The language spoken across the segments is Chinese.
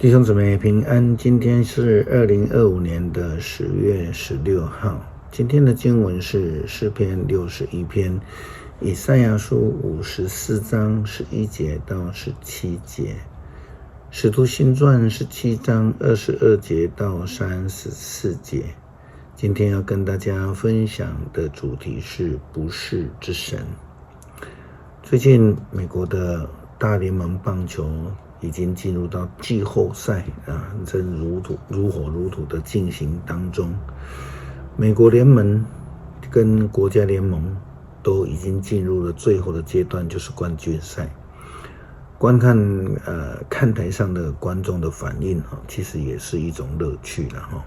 弟兄姊妹平安，今天是2025年的10月16号。今天的经文是诗篇61篇，以赛亚书54章11节到17节，使徒行传17章22节到34节。今天要跟大家分享的主题是不是之神。最近美国的大联盟棒球已经进入到季后赛正如火如荼的进行当中。美国联盟跟国家联盟都已经进入了最后的阶段，就是冠军赛。观看看台上的观众的反应其实也是一种乐趣了哈。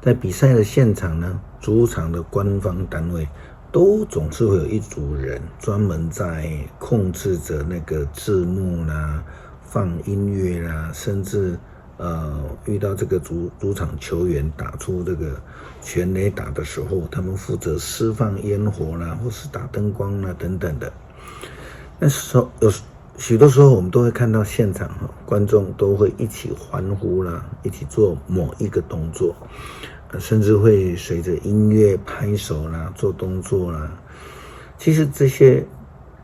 在比赛的现场呢，主场的官方单位都总是会有一组人专门在控制着那个字幕啦、放音乐啦，甚至遇到这个主场球员打出这个全垒打的时候，他们负责释放烟火啦，或是打灯光啦等等的。那时候有许多时候我们都会看到现场观众都会一起欢呼啦，一起做某一个动作，甚至会随着音乐拍手啦、做动作啦。其实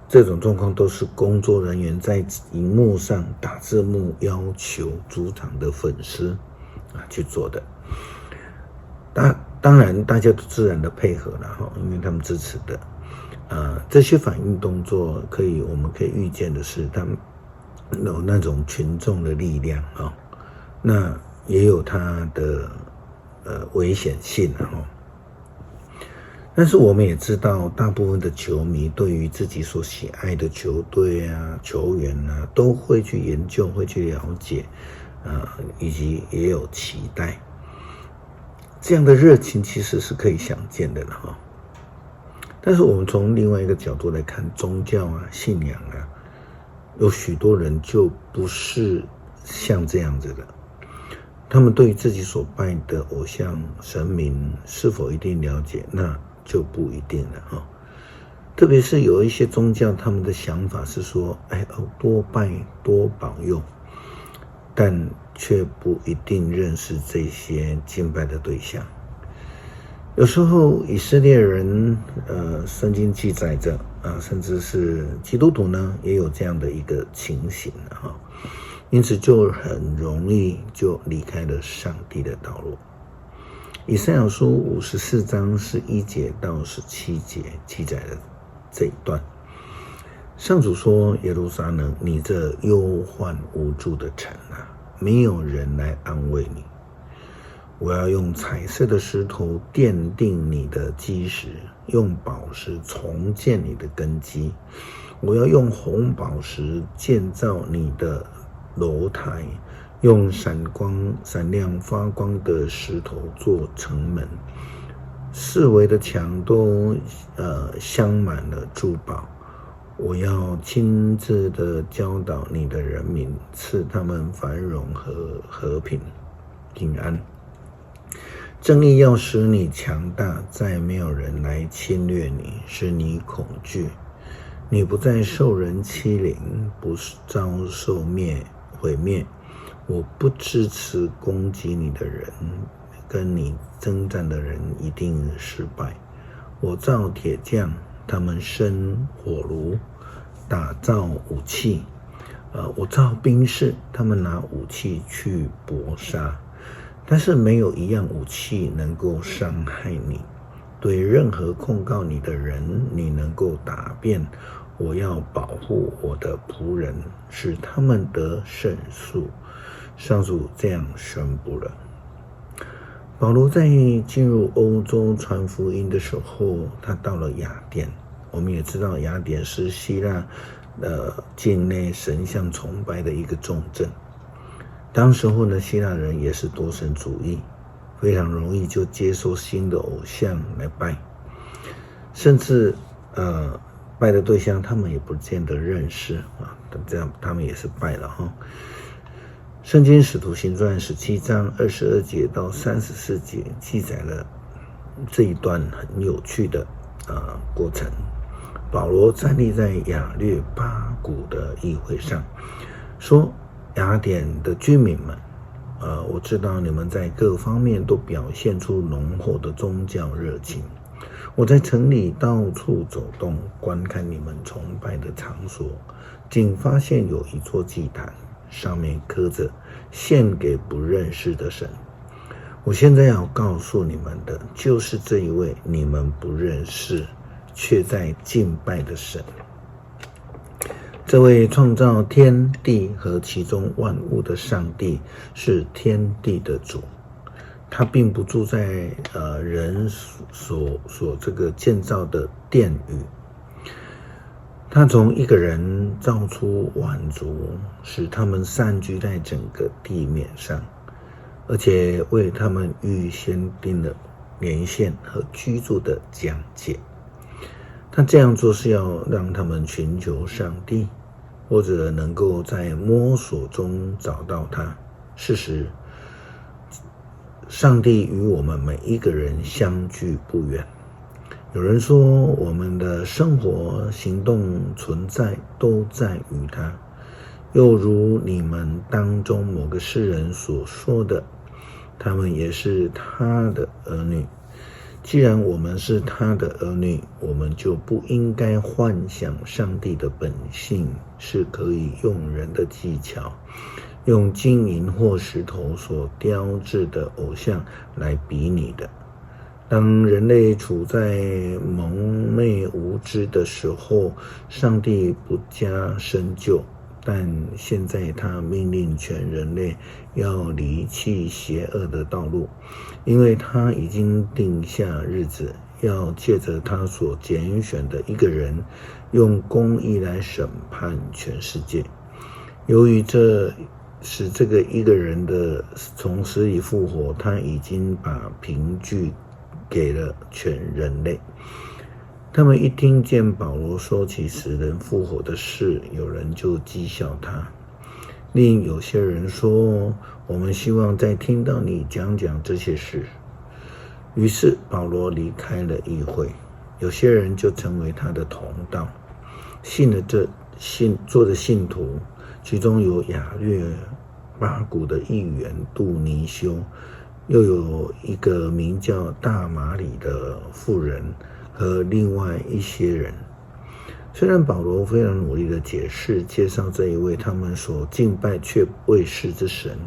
这种状况都是工作人员在荧幕上打字幕要求主场的粉丝去做的。当然大家都自然的配合了因为他们支持的。这些反应动作我们可以预见的是，他们有那种群众的力量那也有它的危险性但是我们也知道，大部分的球迷对于自己所喜爱的球队球员都会去研究，会去了解以及也有期待。这样的热情其实是可以想见的了但是我们从另外一个角度来看，宗教信仰有许多人就不是像这样子的。他们对于自己所拜的偶像神明是否一定了解，那就不一定了特别是有一些宗教，他们的想法是说多拜多保佑，但却不一定认识这些敬拜的对象。有时候以色列人圣经记载着甚至是基督徒呢也有这样的一个情形因此就很容易就离开了上帝的道路。以赛亚书54章11节到17节记载了这一段。上主说，耶路撒冷，你这忧患无助的城没有人来安慰你。我要用彩色的石头奠定你的基石，用宝石重建你的根基。我要用红宝石建造你的楼台，用闪亮发光的石头做城门，四围的墙都镶满了珠宝。我要亲自的教导你的人民，赐他们繁荣和和平安。正义要使你强大，再没有人来侵略你，使你恐惧。你不再受人欺凌，不遭受毁灭。我不支持攻击你的人，跟你征战的人一定失败。我造铁匠，他们生火炉，打造武器。我造兵士，他们拿武器去搏杀。但是没有一样武器能够伤害你。对任何控告你的人，你能够答辩。我要保护我的仆人，使他们得胜诉。上主这样宣布了。保罗在进入欧洲传福音的时候，他到了雅典。我们也知道雅典是希腊境内神像崇拜的一个重镇。当时候呢，希腊人也是多神主义，非常容易就接受新的偶像来拜，甚至拜的对象他们也不见得认识这样他们也是拜了圣经使徒行传17章22节到34节记载了这一段很有趣的过程。保罗站立在亚略巴谷的议会上，说雅典的居民们，我知道你们在各方面都表现出浓厚的宗教热情。我在城里到处走动，观看你们崇拜的场所，竟发现有一座祭坛，上面刻着献给不认识的神。我现在要告诉你们的，就是这一位你们不认识却在敬拜的神。这位创造天地和其中万物的上帝是天地的主，他并不住在人所这个建造的殿宇。他从一个人造出万族，使他们散居在整个地面上，而且为他们预先定了年限和居住的疆界。他这样做是要让他们寻求上帝，或者能够在摸索中找到他。事实，上帝与我们每一个人相距不远。有人说，我们的生活、行动、存在都在于他。又如你们当中某个诗人所说的，他们也是他的儿女。既然我们是他的儿女，我们就不应该幻想上帝的本性是可以用人的技巧，用金银或石头所雕制的偶像来比拟的。当人类处在蒙昧无知的时候，上帝不加深究，但现在他命令全人类要离弃邪恶的道路，因为他已经定下日子，要借着他所拣选的一个人，用公义来审判全世界。由于使这个一个人的从死里复活，他已经把凭据给了全人类。他们一听见保罗说起死人复活的事，有人就讥笑他。另有些人说，我们希望再听到你讲这些事。于是保罗离开了议会，有些人就成为他的同道，做的信徒，其中有亚略巴谷的议员杜尼修，又有一个名叫大马里的妇人和另外一些人。虽然保罗非常努力的介绍这一位他们所敬拜却未识之神，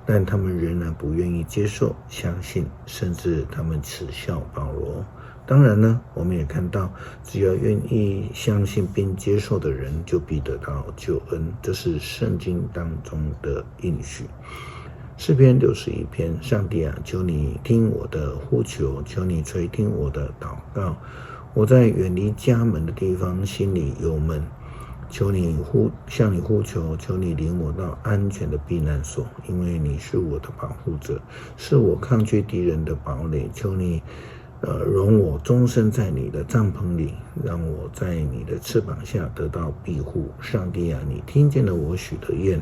但他们仍然不愿意接受、相信，甚至他们耻笑保罗。当然呢，我们也看到，只要愿意相信并接受的人，就必得到救恩，这是圣经当中的应许。诗篇61篇，上帝啊，求你听我的呼求，求你垂听我的祷告。我在远离家门的地方，心里忧闷，求你向你呼求，求你领我到安全的避难所，因为你是我的保护者，是我抗拒敌人的堡垒。求你容我终身在你的帐篷里，让我在你的翅膀下得到庇护。上帝啊，你听见了我许的愿，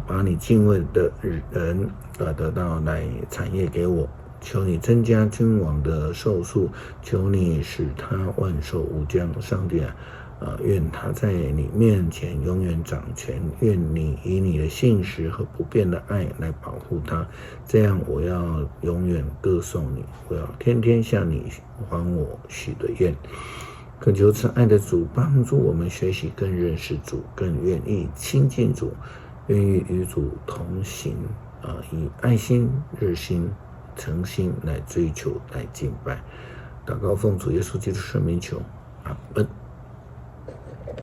把你敬畏的人得到来产业给我。求你增加君王的寿数，求你使他万寿无疆。上帝啊，愿他在你面前永远掌权，愿你以你的信实和不变的爱来保护他，这样我要永远歌颂你，我要天天向你还我许的愿。恳求慈爱的主帮助我们学习更认识主，更愿意亲近主，愿意与主同行，以爱心、热心、诚心来追求、来敬拜。祷告奉主耶稣基督圣名求，阿们。